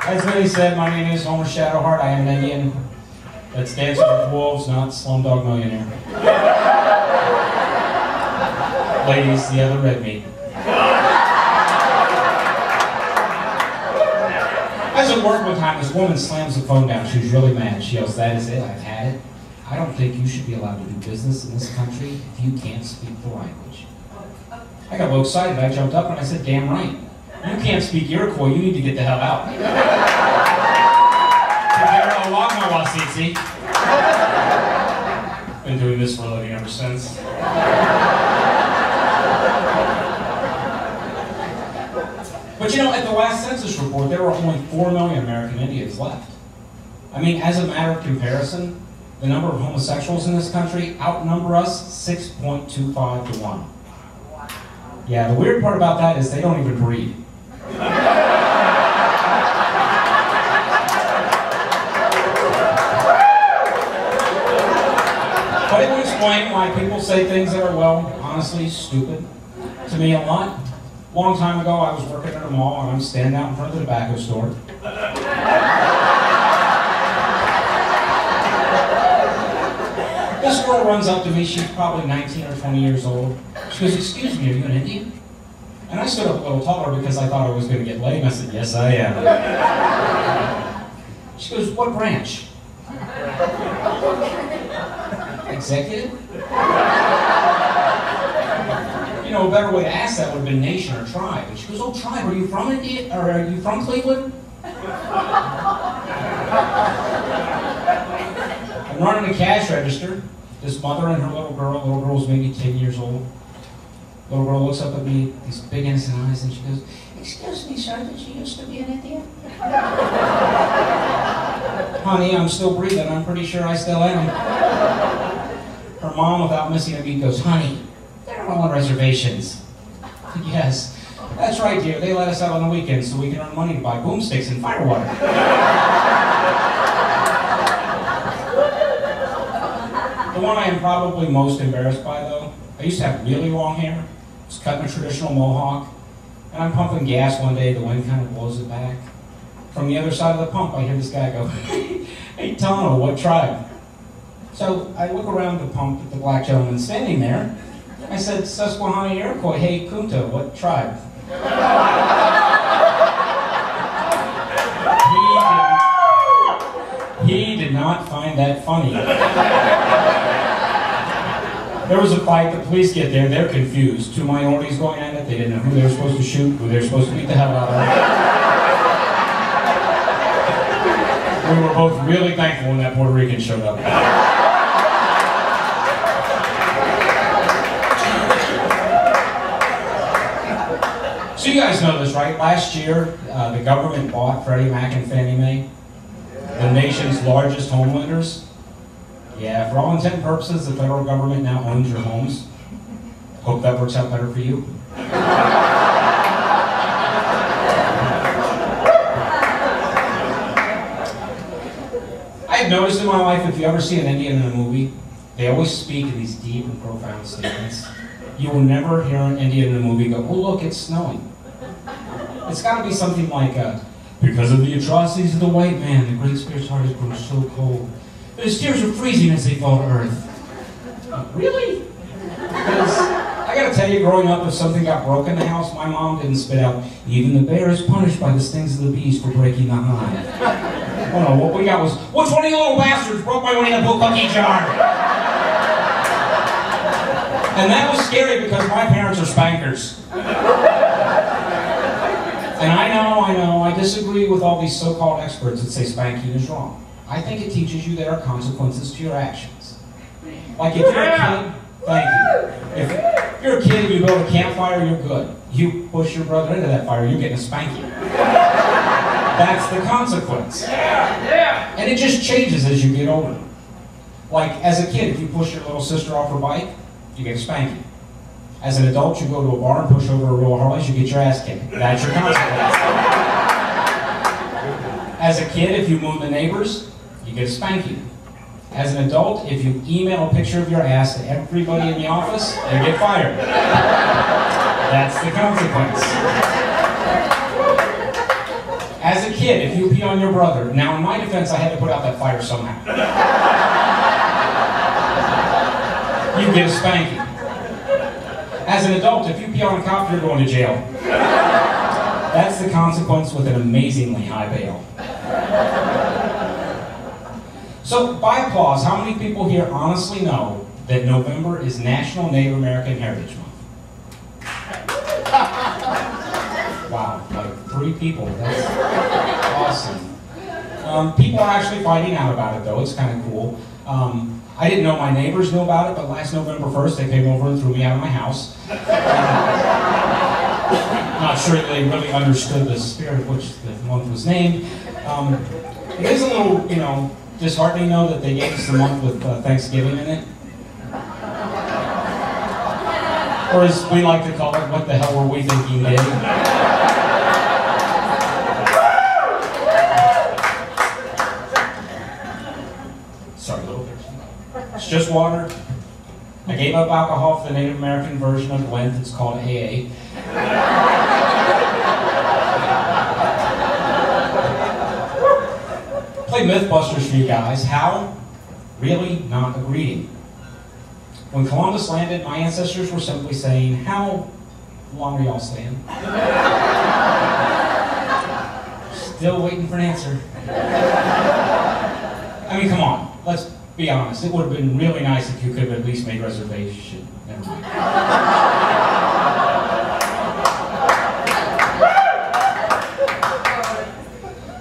As Vinny said, my name is Homer Shadowheart. I am an Indian that's dancing with wolves, not Slumdog Millionaire. Ladies, the other red meat. I was at work one time, this woman slams the phone down. She was really mad. She yells, "That is it, I've had it. I don't think you should be allowed to do business in this country if you can't speak the language." I got a little excited. I jumped up and I said, "Damn right. You can't speak Iroquois, you need to get the hell out." Been doing this for a living ever since. But you know, at the last census report, there were only 4 million American Indians left. I mean, as a matter of comparison, the number of homosexuals in this country outnumber us 6.25 to 1. Yeah, the weird part about that is they don't even breed. But it would explain why people say things that are, well, honestly, stupid to me a lot. A long time ago, I was working at a mall, and I'm standing out in front of the tobacco store. This girl runs up to me. She's probably 19 or 20 years old. She goes, "Excuse me, are you an Indian?" And I stood up a little taller because I thought I was going to get laid. And I said, "Yes, I am." She goes, "What branch?" "Executive?" You know, a better way to ask that would have been nation or tribe. And she goes, "Oh, tribe, are you from India? Or are you from Cleveland?" I'm running a cash register. This mother and her little girl's maybe 10 years old. Little girl looks up at me, these big innocent eyes, and she goes, "Excuse me, sir, did you used to be an Indian?" "Honey, I'm still breathing. I'm pretty sure I still am." Her mom, without missing a beat, goes, "Honey, they're all on reservations." "Yes, that's right, dear. They let us out on the weekends so we can earn money to buy boomsticks and firewater." The one I am probably most embarrassed by, though, I used to have really long hair. I was cutting a traditional mohawk, and I'm pumping gas one day. The wind kind of blows it back. From the other side of the pump, I hear this guy go, "Hey, Tono, what tribe?" So I look around the pump at the black gentleman standing there. I said, "Susquehanna Iroquois. Hey, Kunta, what tribe?" He did not find that funny. There was a fight, the police get there, they're confused. Two minorities going at it, they didn't know who they were supposed to shoot, who they were supposed to beat the hell out of. We were both really thankful when that Puerto Rican showed up. So you guys know this, right? Last year, the government bought Freddie Mac and Fannie Mae, the nation's largest home lenders. Yeah, for all intent and purposes, the federal government now owns your homes. Hope that works out better for you. I've noticed in my life, if you ever see an Indian in a movie, they always speak in these deep and profound statements. You will never hear an Indian in a movie go, "Oh look, it's snowing." It's got to be something like, "Because of the atrocities of the white man, the Great Spirit's heart has grown so cold. His tears are freezing as they fall to earth." Really? Because I gotta tell you, growing up, if something got broke in the house, my mom didn't spit out, "Even the bear is punished by the stings of the bees for breaking the hive." Oh no, what we got was, "Which one of you little bastards broke my Winnie the Pooh cookie jar?" And that was scary because my parents are spankers. And I know, I disagree with all these so-called experts that say spanking is wrong. I think it teaches you there are consequences to your actions. Like if you're a kid, thank you. If you're a kid and you build a campfire, you're good. You push your brother into that fire, you're getting a spanking. That's the consequence. And it just changes as you get older. Like as a kid, if you push your little sister off her bike, you get a spanking. As an adult, you go to a bar and push over a roll of Harleys, you get your ass kicked. That's your consequence. As a kid, if you moon the neighbors, you get a spanking. As an adult, if you email a picture of your ass to everybody in the office, you get fired. That's the consequence. As a kid, if you pee on your brother, now in my defense, I had to put out that fire somehow. You get a spanking. As an adult, if you pee on a cop, you're going to jail. That's the consequence with an amazingly high bail. So, by applause, how many people here honestly know that November is National Native American Heritage Month? Wow, like 3 people. That's awesome. People are actually finding out about it, though. It's kind of cool. I didn't know my neighbors knew about it, but last November 1st, they came over and threw me out of my house. Not sure they really understood the spirit of which the month was named. It is a little, disheartening, though, that they gave us the month with Thanksgiving in it. Or as we like to call it, what the hell were we thinking, Dave? Sorry, a little bit. It's just water. I gave up alcohol for the Native American version of Lent. It's called AA. Play Mythbusters for you guys. How? Really not a greeting. When Columbus landed, my ancestors were simply saying, how long are y'all staying? Still waiting for an answer. I mean, come on. Let's be honest. It would have been really nice if you could have at least made reservation. Never mind.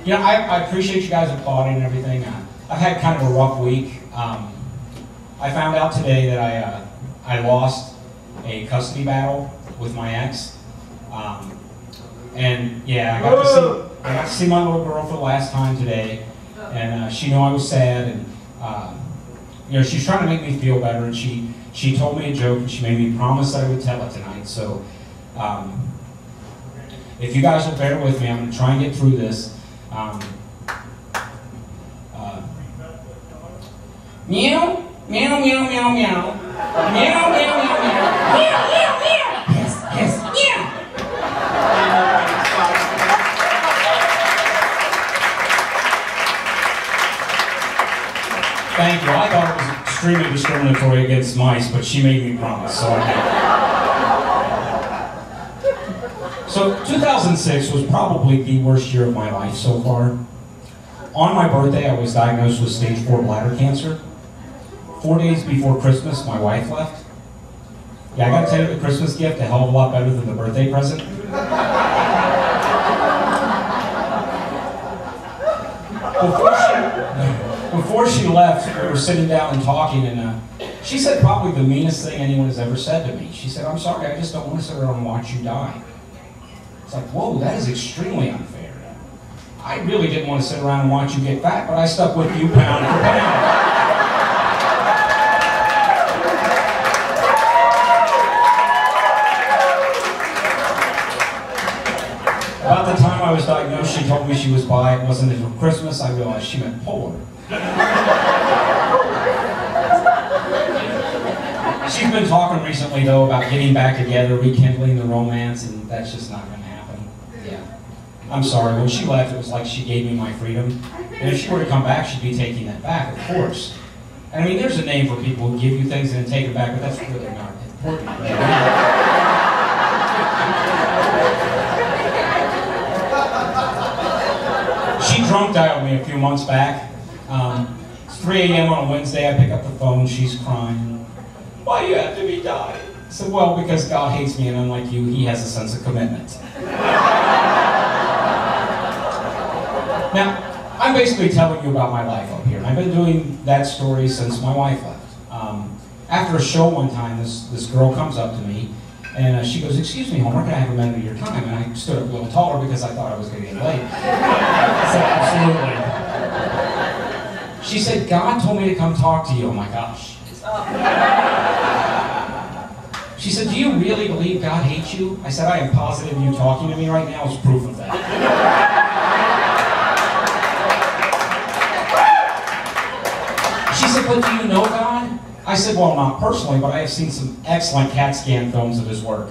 I appreciate you guys applauding and everything. I've had kind of a rough week. I found out today that I lost a custody battle with my ex. And yeah, I got to see my little girl for the last time today. And she knew I was sad, and she's trying to make me feel better, and she told me a joke, and she made me promise that I would tell it tonight. So if you guys will bear with me, I'm going to try and get through this. Meow, meow, meow, meow, meow. Meow, meow, meow, meow. Meow, meow, meow. Yes, yes, meow. Thank you. I thought it was extremely discriminatory against mice, but she made me promise, so I did. So 2006 was probably the worst year of my life so far. On my birthday, I was diagnosed with stage 4 bladder cancer. 4 days before Christmas, my wife left. Yeah, I gotta tell you, the Christmas gift, a hell of a lot better than the birthday present. Before she left, we were sitting down and talking, and she said probably the meanest thing anyone has ever said to me. She said, I'm sorry, I just don't want to sit around and watch you die. It's like, whoa, that is extremely unfair. I really didn't want to sit around and watch you get fat, but I stuck with you pound for pound. About the time I was diagnosed, she told me she was bi. It wasn't until Christmas I realized she meant polar. She's been talking recently, though, about getting back together, rekindling the romance, and that's just not going to happen. Yeah. I'm sorry, when she left, it was like she gave me my freedom. And if she were to come back, she'd be taking that back, of course. And I mean, there's a name for people who give you things and then take it back, but that's really not important. She drunk dialed me a few months back. It's 3 a.m. on a Wednesday. I pick up the phone. She's crying. Why do you have to be dying? I said, well, because God hates me, and unlike you, He has a sense of commitment. Now, I'm basically telling you about my life up here. And I've been doing that story since my wife left. After a show one time, this girl comes up to me, and she goes, excuse me, Homer, can I have a minute of your time? And I stood up a little taller because I thought I was going to get late. I said, absolutely. She said, God told me to come talk to you. Oh my gosh. She said, do you really believe God hates you? I said, I am positive you talking to me right now is proof of that. She said, but do you know God? I said, well, not personally, but I have seen some excellent CAT scan films of His work.